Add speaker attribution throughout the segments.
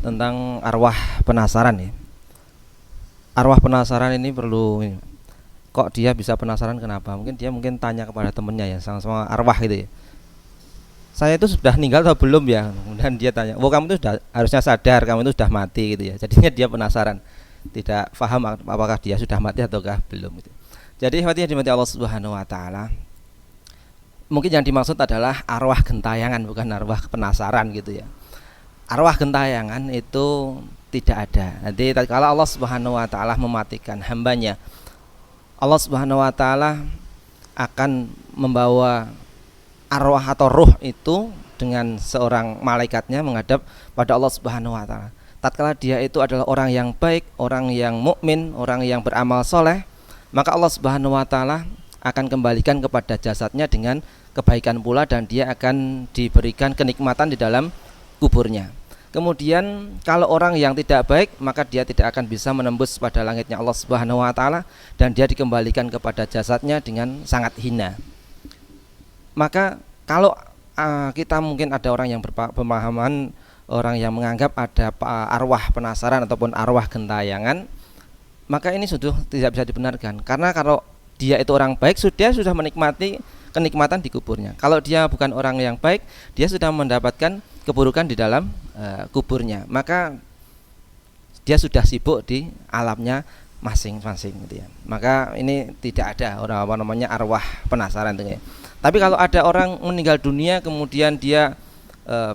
Speaker 1: tentang arwah penasaran ya. Arwah penasaran ini perlu kok dia bisa penasaran kenapa? Mungkin tanya kepada temennya ya, sama-sama arwah gitu ya. Saya itu sudah meninggal atau belum ya? Kemudian dia tanya, "Oh, kamu itu sudah harusnya sadar, kamu itu sudah mati," gitu ya. Jadinya dia penasaran, tidak paham apakah dia sudah mati ataukah belum gitu. Jadi hati yang dimati Allah Subhanahu wa taala. Mungkin yang dimaksud adalah arwah gentayangan, bukan arwah penasaran gitu ya. Arwah gentayangan itu tidak ada. Nanti kalau Allah Subhanahu wa taala mematikan hambanya, Allah Subhanahu wa taala akan membawa arwah atau ruh itu dengan seorang malaikatnya menghadap pada Allah Subhanahu wa taala. Tatkala dia itu adalah orang yang baik, orang yang mukmin, orang yang beramal soleh, maka Allah Subhanahu wa taala akan kembalikan kepada jasadnya dengan kebaikan pula, dan dia akan diberikan kenikmatan di dalam kuburnya. Kemudian kalau orang yang tidak baik, maka dia tidak akan bisa menembus pada langitnya Allah Subhanahu wa taala, dan dia dikembalikan kepada jasadnya dengan sangat hina. Maka kalau kita mungkin ada orang yang berpemahaman, orang yang menganggap ada arwah penasaran ataupun arwah gentayangan, maka ini sudah tidak bisa dibenarkan. Karena kalau dia itu orang baik, sudah menikmati kenikmatan di kuburnya. Kalau dia bukan orang yang baik, dia sudah mendapatkan keburukan di dalam kuburnya. Maka dia sudah sibuk di alamnya masing-masing gitu ya. Maka ini tidak ada orang arwah penasaran gitu ya. Tapi kalau ada orang meninggal dunia kemudian dia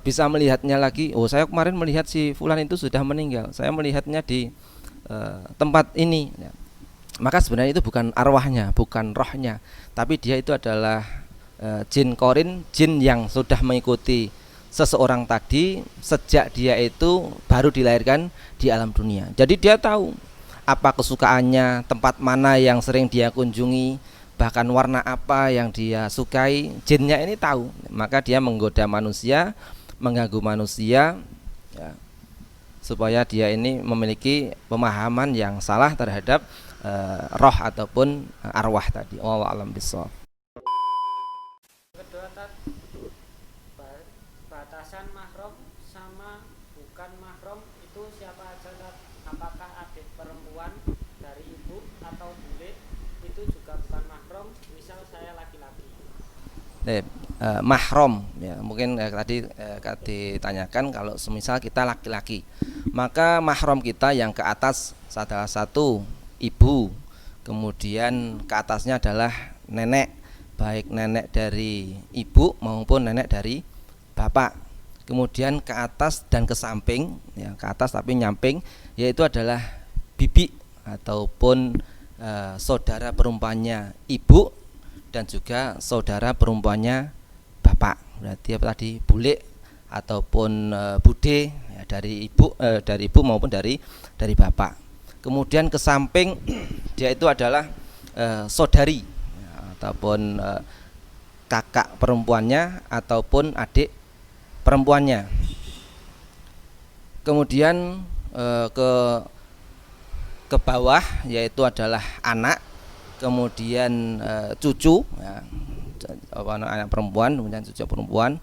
Speaker 1: bisa melihatnya lagi, oh saya kemarin melihat si fulan itu sudah meninggal, saya melihatnya di tempat ini ya. Maka sebenarnya itu bukan arwahnya, bukan rohnya, tapi dia itu adalah jin korin, jin yang sudah mengikuti seseorang tadi sejak dia itu baru dilahirkan di alam dunia. Jadi dia tahu apa kesukaannya, tempat mana yang sering dia kunjungi, bahkan warna apa yang dia sukai. Jinnya ini tahu, maka dia menggoda manusia, mengganggu manusia ya, supaya dia ini memiliki pemahaman yang salah terhadap roh ataupun arwah tadi. Wallahu a'lam bishawab.
Speaker 2: Kedua, batasan mahram sama bukan mahram itu siapa aja, Tat? Apakah adik perempuan dari ibu atau bule itu juga bukan mahram? Misal saya laki-laki.
Speaker 1: Mahram ya, mungkin tadi ditanyakan kalau semisal kita laki-laki, maka mahram kita yang ke atas salah satu ibu, kemudian ke atasnya adalah nenek, baik nenek dari ibu maupun nenek dari bapak. Kemudian ke atas dan ke samping ya, ke atas tapi nyamping, yaitu adalah bibi ataupun saudara perempuannya ibu dan juga saudara perempuannya bapak. Berarti apa tadi, bule ataupun bude ya, dari ibu maupun dari bapak. Kemudian ke samping dia itu adalah saudari ya, ataupun kakak perempuannya ataupun adik perempuannya. Kemudian ke bawah yaitu adalah anak, kemudian cucu ya, anak perempuan, kemudian cucu perempuan.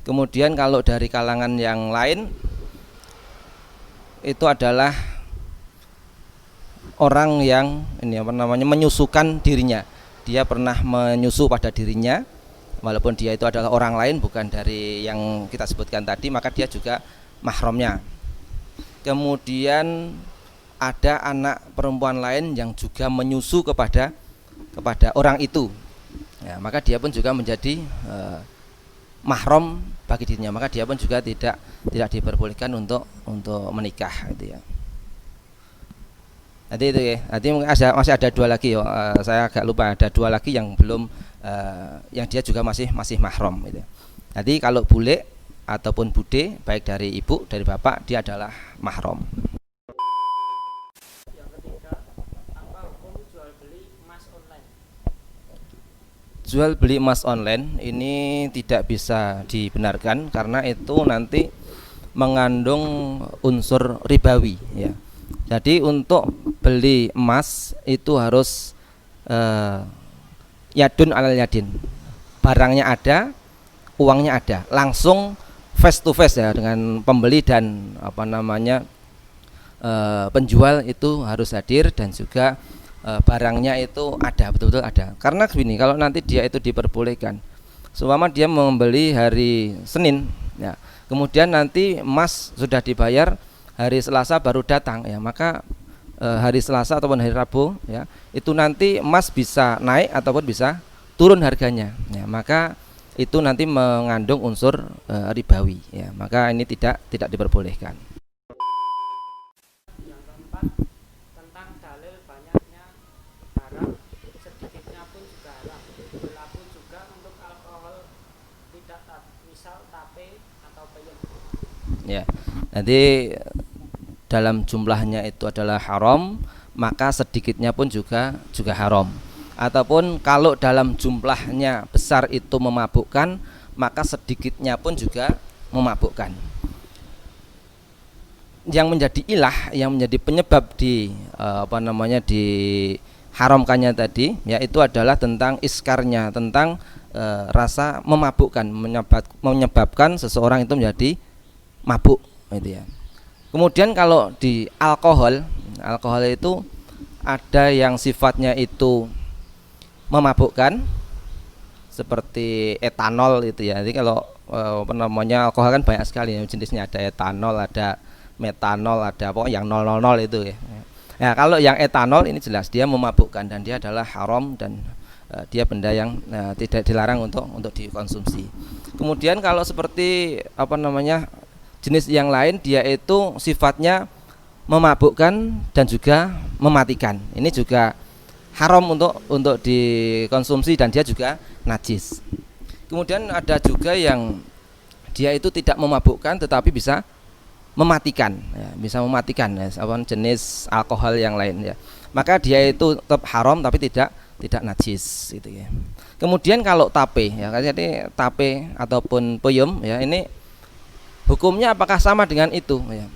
Speaker 1: Kemudian kalau dari kalangan yang lain itu adalah orang yang menyusukan dirinya. Dia pernah menyusu pada dirinya, walaupun dia itu adalah orang lain bukan dari yang kita sebutkan tadi, maka dia juga mahramnya. Kemudian ada anak perempuan lain yang juga menyusu kepada orang itu ya, maka dia pun juga menjadi mahram bagi dirinya, maka dia pun juga tidak diperbolehkan untuk menikah gitu ya. Nanti itu ya, nanti masih ada dua lagi ya, saya agak lupa, ada dua lagi yang belum yang dia juga masih mahram gitu. Nanti kalau bule ataupun bude baik dari ibu dari bapak, dia adalah mahram.
Speaker 2: Yang ketiga, apa hukum jual beli emas online?
Speaker 1: Jual beli emas online ini tidak bisa dibenarkan karena itu nanti mengandung unsur ribawi ya. Jadi untuk beli emas itu harus yadun alal yadin, barangnya ada, uangnya ada, langsung face to face ya dengan pembeli dan apa namanya penjual itu harus hadir dan juga barangnya itu ada, betul-betul ada. Karena begini, kalau nanti dia itu diperbolehkan, seumpama dia membeli hari Senin ya, kemudian nanti emas sudah dibayar hari Selasa baru datang ya, maka hari Selasa ataupun hari Rabu ya, itu nanti emas bisa naik ataupun bisa turun harganya ya, maka itu nanti mengandung unsur ribawi ya, maka ini tidak diperbolehkan.
Speaker 2: Yang keempat, tentang dalil banyaknya haram, sedikitnya pun juga haram. Berlaku juga untuk alkohol tidak misal tape atau peyem.
Speaker 1: Ya, nanti dalam jumlahnya itu adalah haram, maka sedikitnya pun juga haram. Ataupun kalau dalam jumlahnya besar itu memabukkan, maka sedikitnya pun juga memabukkan. Yang menjadi ilah, yang menjadi penyebab di diharamkannya tadi, yaitu adalah tentang iskarnya, tentang rasa memabukkan, menyebabkan seseorang itu menjadi mabuk, gitu ya. Kemudian kalau di alkohol itu ada yang sifatnya itu memabukkan seperti etanol itu ya. Jadi kalau alkohol kan banyak sekali ya, jenisnya, ada etanol, ada metanol, ada pokoknya yang 000 itu ya. Nah, kalau yang etanol ini jelas dia memabukkan dan dia adalah haram dan dia benda yang tidak dilarang untuk dikonsumsi. Kemudian kalau seperti jenis yang lain, dia itu sifatnya memabukkan dan juga mematikan. Ini juga haram untuk dikonsumsi dan dia juga najis. Kemudian ada juga yang dia itu tidak memabukkan tetapi bisa mematikan ya, jenis alkohol yang lain ya. Maka dia itu tetap haram tapi tidak najis gitu ya. Kemudian kalau tape ya, jadi tape ataupun peyem ya, ini hukumnya apakah sama dengan itu ya?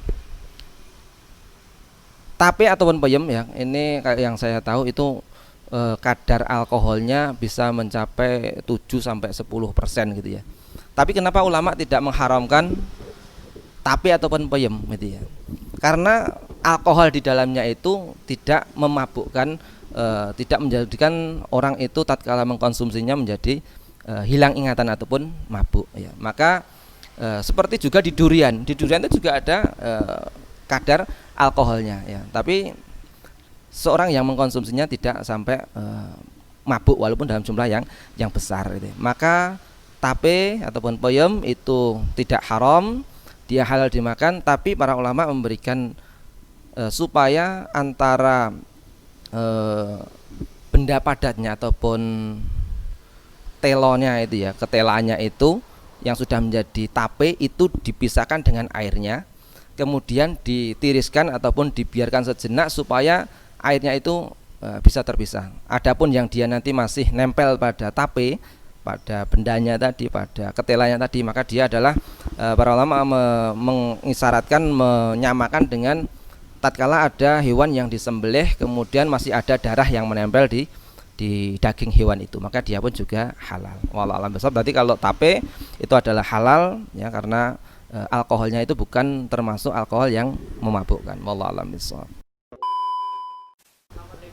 Speaker 1: Tape ataupun peyem ya, ini kayak yang saya tahu itu kadar alkoholnya bisa mencapai 7-10% gitu ya. Tapi kenapa ulama tidak mengharamkan tape ataupun peyem gitu ya? Karena alkohol di dalamnya itu tidak memabukkan, tidak menjadikan orang itu tatkala mengkonsumsinya menjadi hilang ingatan ataupun mabuk ya. Maka seperti juga di durian itu juga ada kadar alkoholnya ya. Tapi seorang yang mengkonsumsinya tidak sampai mabuk walaupun dalam jumlah yang besar gitu. Maka tape ataupun peyem itu tidak haram, dia halal dimakan, tapi para ulama memberikan supaya antara benda padatnya ataupun telonya itu ya, ketelanya itu yang sudah menjadi tape itu dipisahkan dengan airnya, kemudian ditiriskan ataupun dibiarkan sejenak supaya airnya itu bisa terpisah. Adapun yang dia nanti masih nempel pada tape, pada bendanya tadi, pada ketelanya tadi, maka dia adalah para ulama mengisyaratkan, menyamakan dengan tatkala ada hewan yang disembelih kemudian masih ada darah yang menempel di daging hewan itu, maka dia pun juga halal. Wallahu a'lam bishawab. Berarti kalau tape itu adalah halal ya, karena alkoholnya itu bukan termasuk alkohol yang memabukkan. Wallahu a'lam bishawab.
Speaker 2: Nomor 5,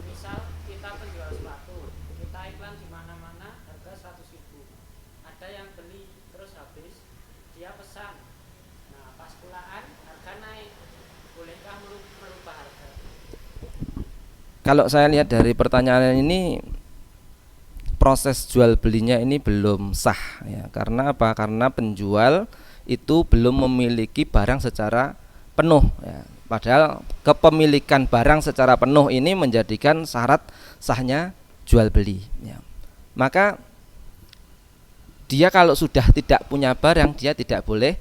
Speaker 2: misal kita penjual sepatu, kita iklan di mana-mana harga 100.000. Ada yang beli terus habis, dia pesan. Nah, pas pulaan harga naik. Bolehkah merubah harga?
Speaker 1: Kalau saya lihat dari pertanyaan ini, proses jual belinya ini belum sah ya. Karena apa? Karena penjual itu belum memiliki barang secara penuh ya. Padahal kepemilikan barang secara penuh ini menjadikan syarat sahnya jual beli ya. Maka dia kalau sudah tidak punya barang, dia tidak boleh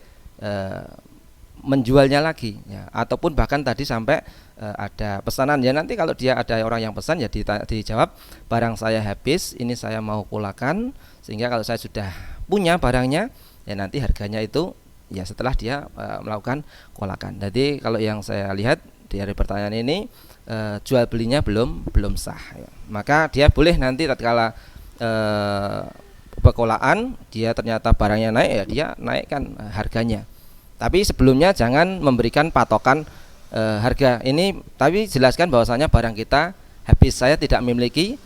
Speaker 1: menjualnya lagi ya. Ataupun bahkan tadi sampai ada pesanan ya, nanti kalau dia ada orang yang pesan ya dijawab, barang saya habis, ini saya mau pulakan, sehingga kalau saya sudah punya barangnya ya nanti harganya itu ya setelah dia melakukan kolakan. Jadi kalau yang saya lihat dari pertanyaan ini, jual belinya belum sah ya. Maka dia boleh nanti tatkala kebekolaan, dia ternyata barangnya naik, ya dia naikkan harganya. Tapi sebelumnya jangan memberikan patokan harga ini, tapi jelaskan bahwasanya barang kita habis, saya tidak memiliki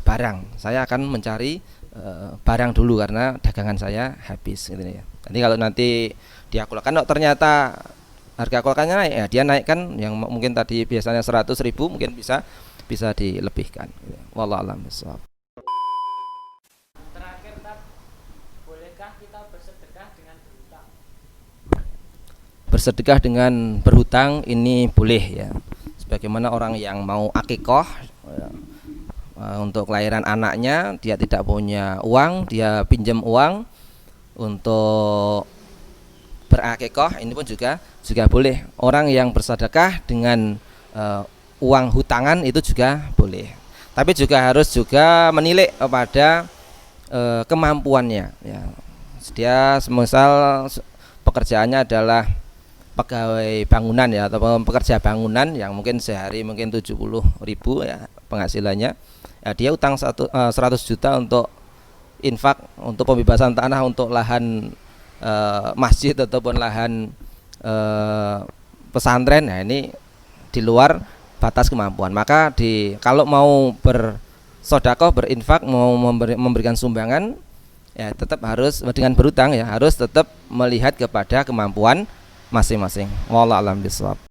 Speaker 1: barang, saya akan mencari barang dulu karena dagangan saya habis gitu ya. Jadi kalau nanti dia kulkan, oh, ternyata harga kulkannya naik, ya dia naikkan yang mungkin tadi biasanya 100.000 mungkin bisa dilebihkan gitu. Wallahu a'lam bishawab.
Speaker 2: Terakhir, Tat, bolehkah kita bersedekah dengan berhutang?
Speaker 1: Bersedekah dengan berhutang ini boleh ya. Sebagaimana orang yang mau akikoh ya, untuk kelahiran anaknya, dia tidak punya uang, dia pinjam uang untuk berakikoh, ini pun juga boleh. Orang yang bersedekah dengan uang hutangan itu juga boleh. Tapi juga harus juga menilik kepada kemampuannya ya. Dia semisal pekerjaannya adalah pegawai bangunan ya, atau pekerja bangunan yang mungkin sehari mungkin 70.000 ya penghasilannya, ya dia utang 100 juta untuk infak, untuk pembebasan tanah, untuk lahan masjid ataupun lahan pesantren. Nah ini di luar batas kemampuan. Maka kalau mau bersodakoh, berinfak, mau memberikan sumbangan, ya tetap harus dengan berutang ya, harus tetap melihat kepada kemampuan masing-masing. Wallahu a'lam bishawab.